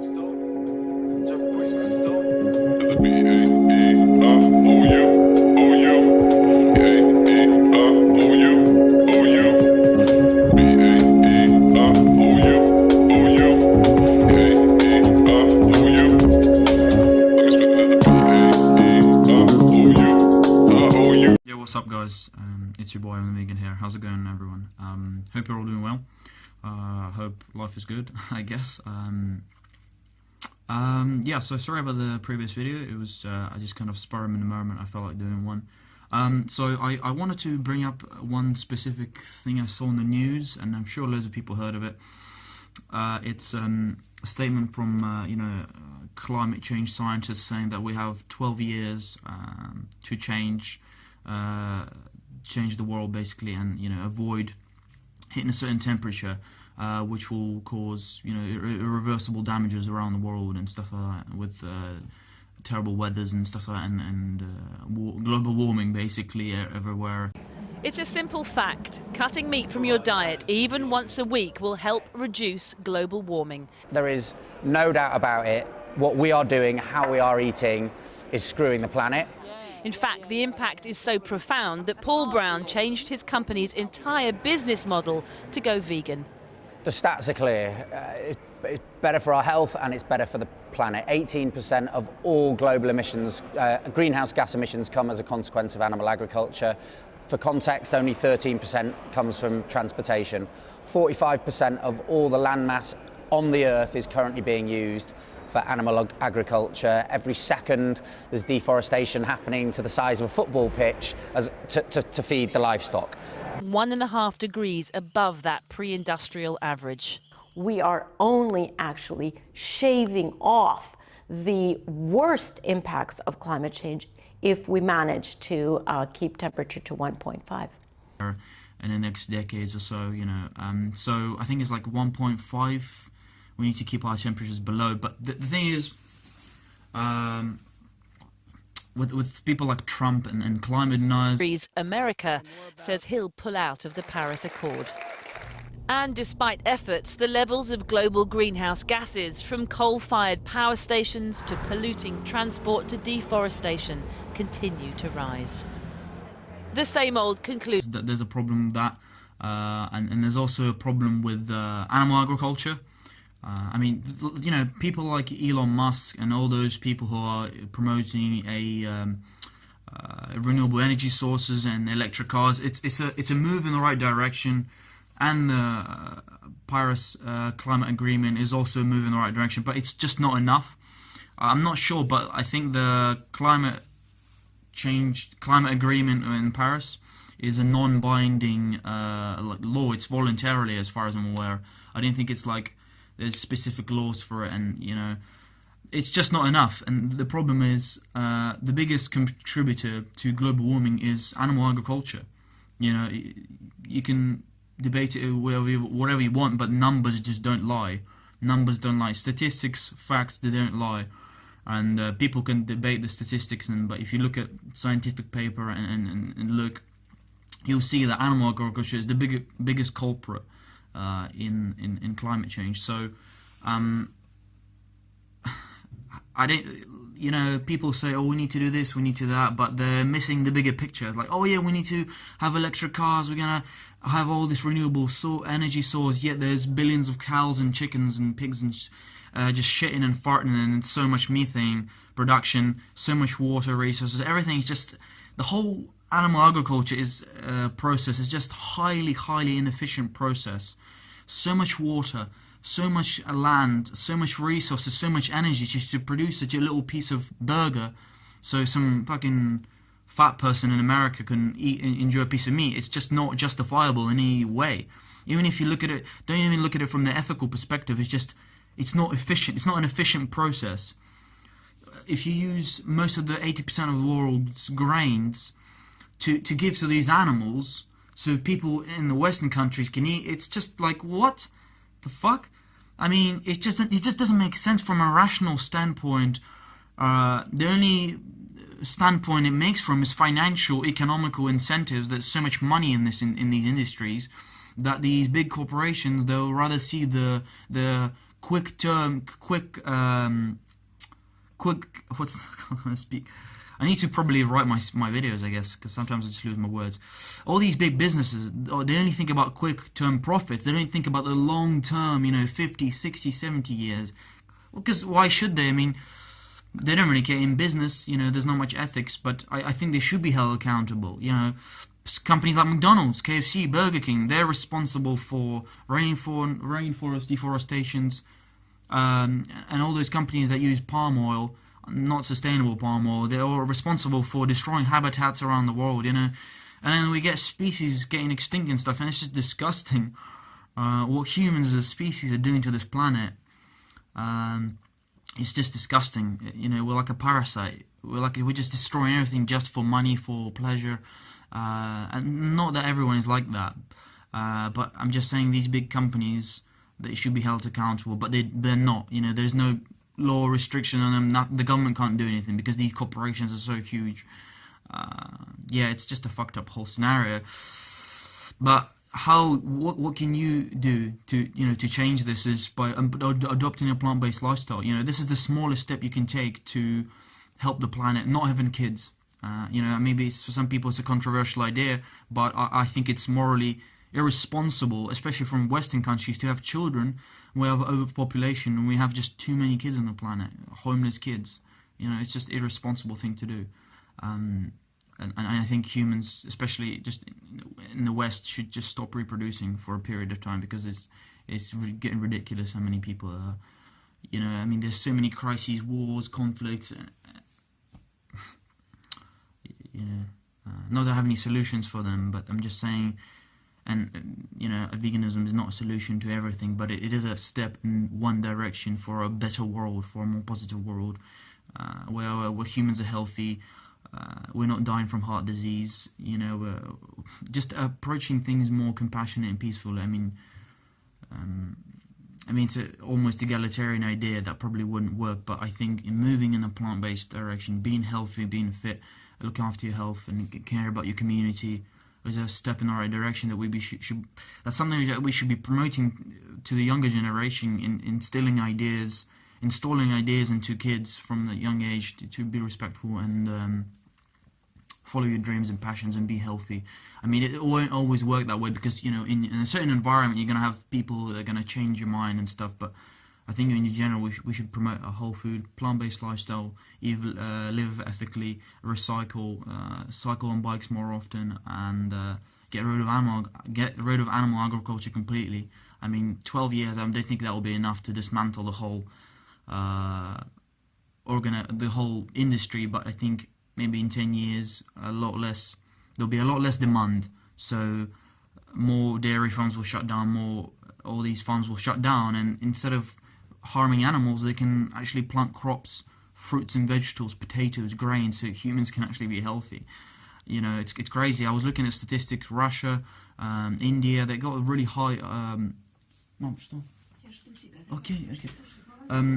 What's up, guys? It's your boy, I'm the Vegan here. How's it going, everyone? Hope you're all doing well. Hope life is good, I guess. Yeah, so sorry about the previous video. It was, I just kind of spur in the moment, I felt like doing one. So I wanted to bring up one specific thing I saw in the news, and I'm sure loads of people heard of it. It's a statement from, climate change scientists saying that we have 12 years to change the world, basically, and avoid hitting a certain temperature, which will cause irreversible damages around the world and stuff like that, with terrible weathers and stuff like that, and global warming basically everywhere. It's a simple fact. Cutting meat from your diet, even once a week, will help reduce global warming. There is no doubt about it. What we are doing, how we are eating, is screwing the planet. In fact, the impact is so profound that Paul Brown changed his company's entire business model to go vegan. The stats are clear. It's better for our health and it's better for the planet. 18% of all global emissions, greenhouse gas emissions, come as a consequence of animal agriculture. For context, only 13% comes from transportation. 45% of all the land mass on the earth is currently being used for animal agriculture. Every second there's deforestation happening to the size of a football pitch to feed the livestock. 1.5 degrees above that pre-industrial average. We are only actually shaving off the worst impacts of climate change if we manage to keep temperature to 1.5. In the next decades or so, so I think it's like 1.5. We need to keep our temperatures below. But the thing is, with people like Trump and climate deniers, America says he'll pull out of the Paris Accord. And despite efforts, the levels of global greenhouse gases, from coal-fired power stations to polluting transport to deforestation, continue to rise. The same old conclusion. That there's a problem with that, and there's also a problem with animal agriculture. I mean, people like Elon Musk and all those people who are promoting renewable energy sources and electric cars. It's a move in the right direction, and the Paris climate agreement is also a move in the right direction. But it's just not enough. I'm not sure, but I think the climate agreement in Paris is a non-binding law. It's voluntarily, as far as I'm aware. I don't think it's like there's specific laws for it, and it's just not enough. And the problem is, the biggest contributor to global warming is animal agriculture. You can debate it whatever you want, but numbers just don't lie. Numbers don't lie. Statistics, facts, they don't lie. And people can debate the statistics, but if you look at scientific paper and look, you'll see that animal agriculture is the biggest culprit in climate change. So I don't, people say, oh, we need to do this, we need to do that, but they're missing the bigger picture. Like, oh yeah, we need to have electric cars, we're gonna have all this renewable energy source, yet there's billions of cows and chickens and pigs and just shitting and farting, and so much methane production, so much water resources, everything is just, the whole animal agriculture process is just highly inefficient process. So much water, so much land, so much resources, so much energy just to produce such a little piece of burger, so some fucking fat person in America can enjoy a piece of meat. It's just not justifiable in any way. Even if you look at it, don't even look at it from the ethical perspective. It's not efficient. It's not an efficient process. If you use most of the 80% of the world's grains to give to these animals, so people in the Western countries can eat, it's just like, what the fuck? I mean, it just doesn't make sense from a rational standpoint. The only standpoint it makes from is financial, economical incentives. There's so much money in these industries that these big corporations, they'll rather see the quick, what's I can't speak. I need to probably write my videos, I guess, because sometimes I just lose my words. All these big businesses, they only think about quick-term profits. They don't think about the long-term, 50, 60, 70 years. Because why should they? I mean, they don't really care in business. There's not much ethics, but I think they should be held accountable. Companies like McDonald's, KFC, Burger King, they're responsible for rainforest deforestations, and all those companies that use palm oil, not sustainable palm oil, they're all responsible for destroying habitats around the world, and then we get species getting extinct and stuff, and it's just disgusting what humans as a species are doing to this planet. It's just disgusting. We're like a parasite. We're just destroying everything just for money, for pleasure, and not that everyone is like that, but I'm just saying these big companies, they should be held accountable, but they're not. There's no law restriction on them. The government can't do anything because these corporations are so huge. It's just a fucked up whole scenario. But what can you do to change this is by adopting a plant-based lifestyle. This is the smallest step you can take to help the planet, not having kids. Maybe for some people it's a controversial idea, but I think it's morally irresponsible, especially from Western countries, to have children. We have overpopulation and we have just too many kids on the planet, homeless kids. It's just an irresponsible thing to do. And I think humans, especially just in the West, should just stop reproducing for a period of time, because it's getting ridiculous how many people are. There's so many crises, wars, conflicts. Not that I have any solutions for them, but I'm just saying. And, veganism is not a solution to everything, but it is a step in one direction for a better world, for a more positive world, where humans are healthy, we're not dying from heart disease, we're just approaching things more compassionate and peaceful. It's an almost egalitarian idea that probably wouldn't work, but I think in moving in a plant-based direction, being healthy, being fit, looking after your health and care about your community, is a step in the right direction that should. That's something that we should be promoting to the younger generation, installing ideas into kids from a young age to be respectful and follow your dreams and passions and be healthy. It won't always work that way, because in a certain environment you're gonna have people that are gonna change your mind and stuff. But I think in general we should promote a whole food, plant-based lifestyle, live ethically, recycle, cycle on bikes more often, and get rid of animal agriculture completely. 12 years, I don't think that will be enough to dismantle the whole the whole industry. But I think maybe in 10 years, there'll be a lot less demand. So more dairy farms will shut down, all these farms will shut down, and instead of harming animals, they can actually plant crops, fruits and vegetables, potatoes, grains, so humans can actually be healthy. It's crazy. I was looking at statistics. Russia, India, they got a really high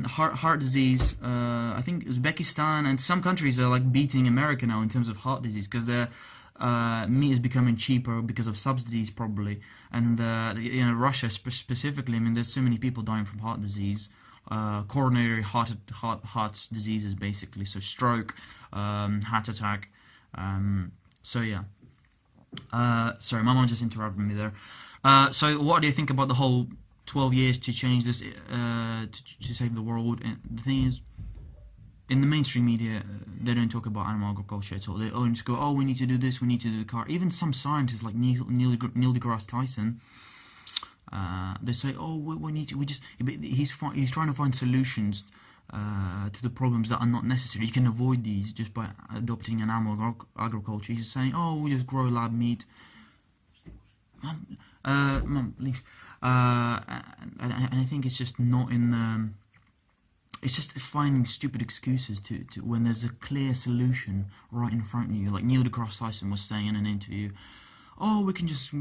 heart disease. I think Uzbekistan and some countries are like beating America now in terms of heart disease, because their meat is becoming cheaper because of subsidies probably. And Russia specifically, there's so many people dying from heart disease, coronary heart diseases basically, so stroke, heart attack. Sorry, my mom just interrupted me there. So what do you think about the whole 12 years to change this, to save the world? And the thing is, in the mainstream media, they don't talk about animal agriculture at all. They only just go, we need to do this, we need to do the car. Even some scientists like Neil deGrasse Tyson, they say, he's trying to find solutions to the problems that are not necessary. You can avoid these just by adopting an animal agriculture. He's saying, we just grow lab meat. Mom, leave. And I think it's just not in the... It's just finding stupid excuses to when there's a clear solution right in front of you. Like Neil deGrasse Tyson was saying in an interview, we can just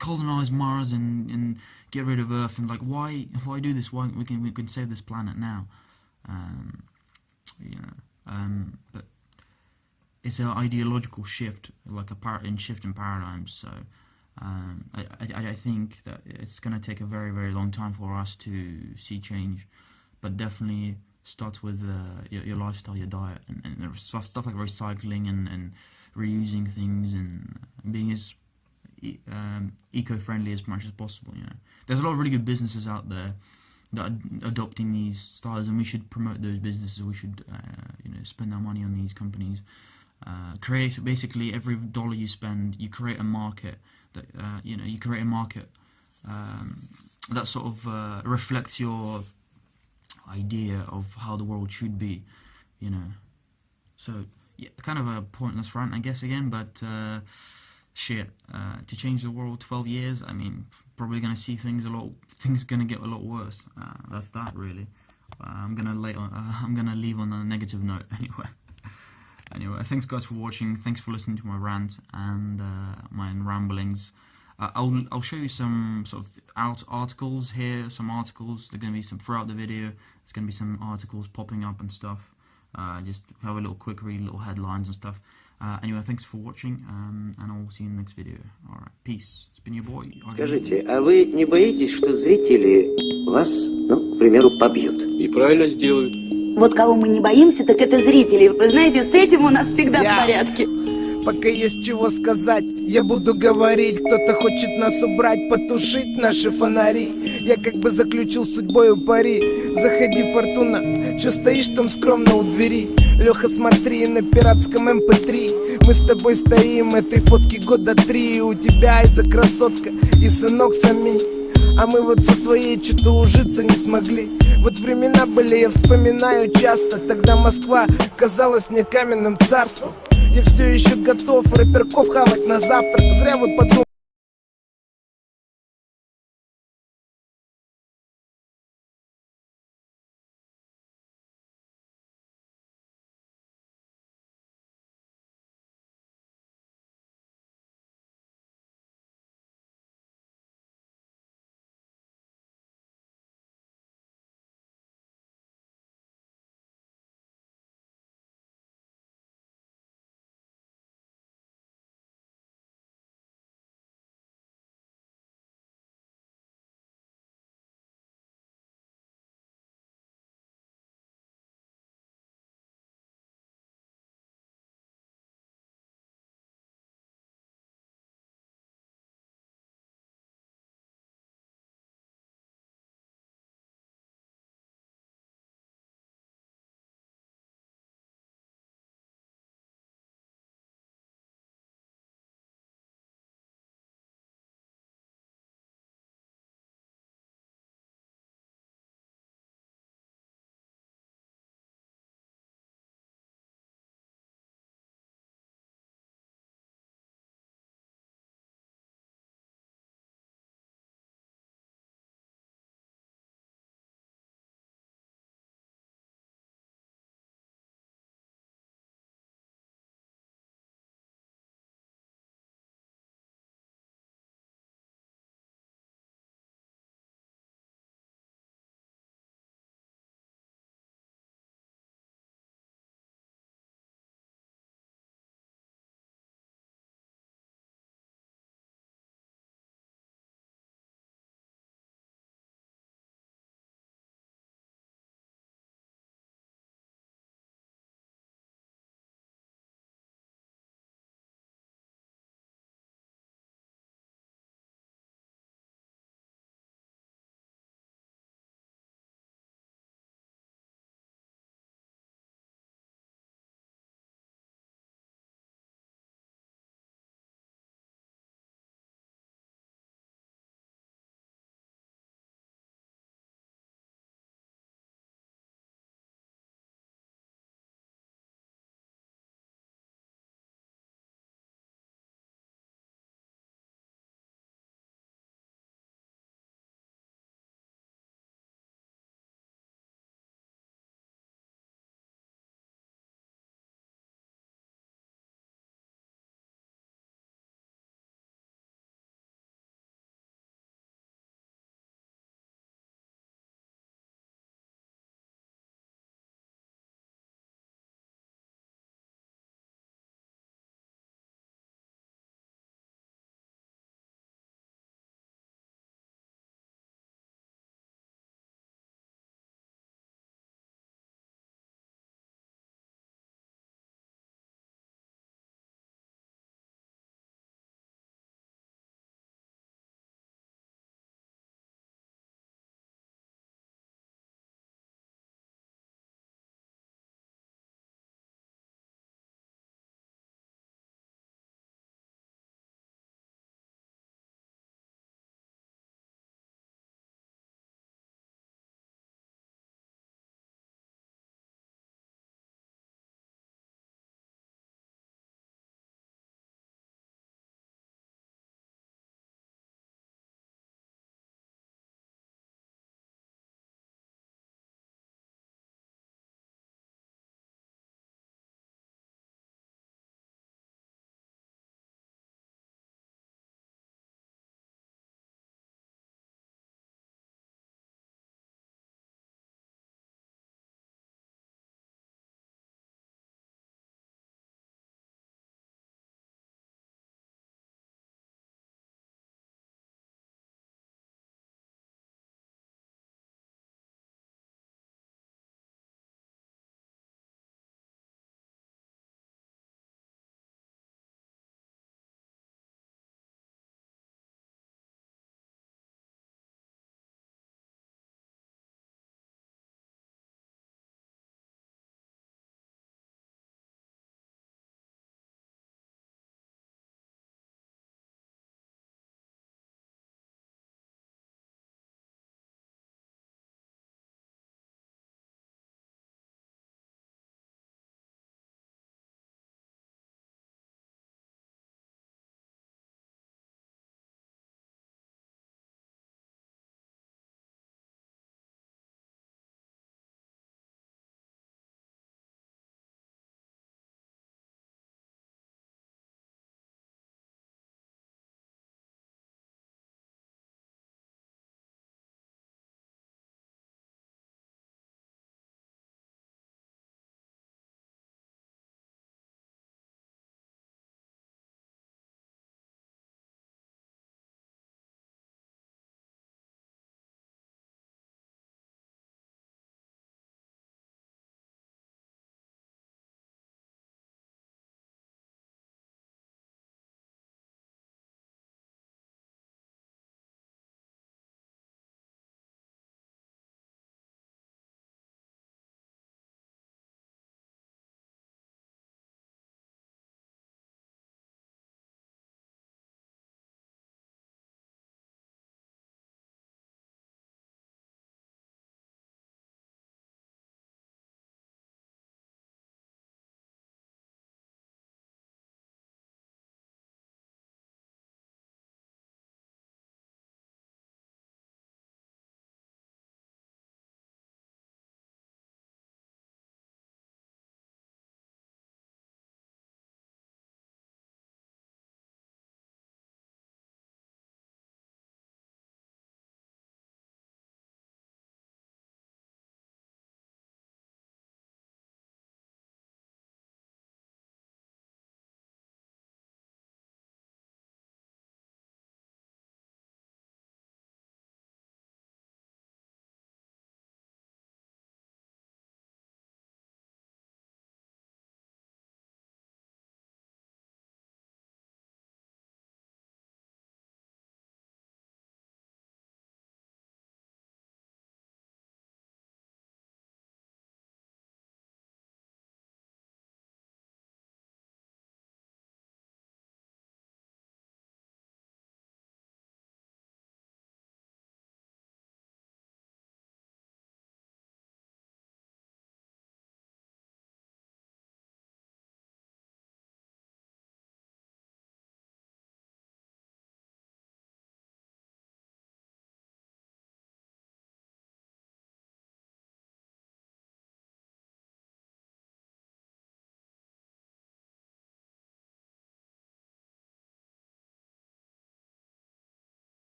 colonize Mars and get rid of Earth, and like why do this? Why we can save this planet now? But it's an ideological shift, like shift in paradigms. So I think that it's going to take a very, very long time for us to see change, but definitely starts with your lifestyle, your diet, and stuff like recycling and reusing things and being as eco-friendly as much as possible. You know, there's a lot of really good businesses out there that are adopting these styles, and we should promote those businesses. We should spend our money on these companies. Create basically every dollar you spend, you create a market that you create a market that sort of reflects your idea of how the world should be, you know. So yeah, kind of a pointless rant, I guess, again, but to change the world 12 years, I mean, probably gonna see things gonna get a lot worse. That's that, really. I'm gonna leave on a negative note anyway. Thanks guys for watching. Thanks for listening to my rant and my ramblings. I'll show you some sort of articles here, some articles. They're going to be some throughout the video. There's going to be some articles popping up and stuff. Just have a little quick read, little headlines and stuff. Anyway, thanks for watching, and I'll see you in the next video. Alright, peace. It's been your boy. Скажите, а вы не боитесь, что зрители вас, к примеру, побьют? И правильно сделают. Вот кого мы не боимся, так это зрители. Вы знаете, с этим у нас всегда в порядке. Пока есть чего сказать, я буду говорить. Кто-то хочет нас убрать, потушить наши фонари. Я как бы заключил с судьбою пари. Заходи, Фортуна, чё стоишь там скромно у двери? Леха, смотри, на пиратском MP3 мы с тобой стоим, этой фотки года 3. У тебя Айза красотка и сынок Саминь, а мы вот со своей что-то ужиться не смогли. Вот времена были, я вспоминаю часто. Тогда Москва казалась мне каменным царством. Я все еще готов рэперков хавать на завтрак. Зря вы подумали.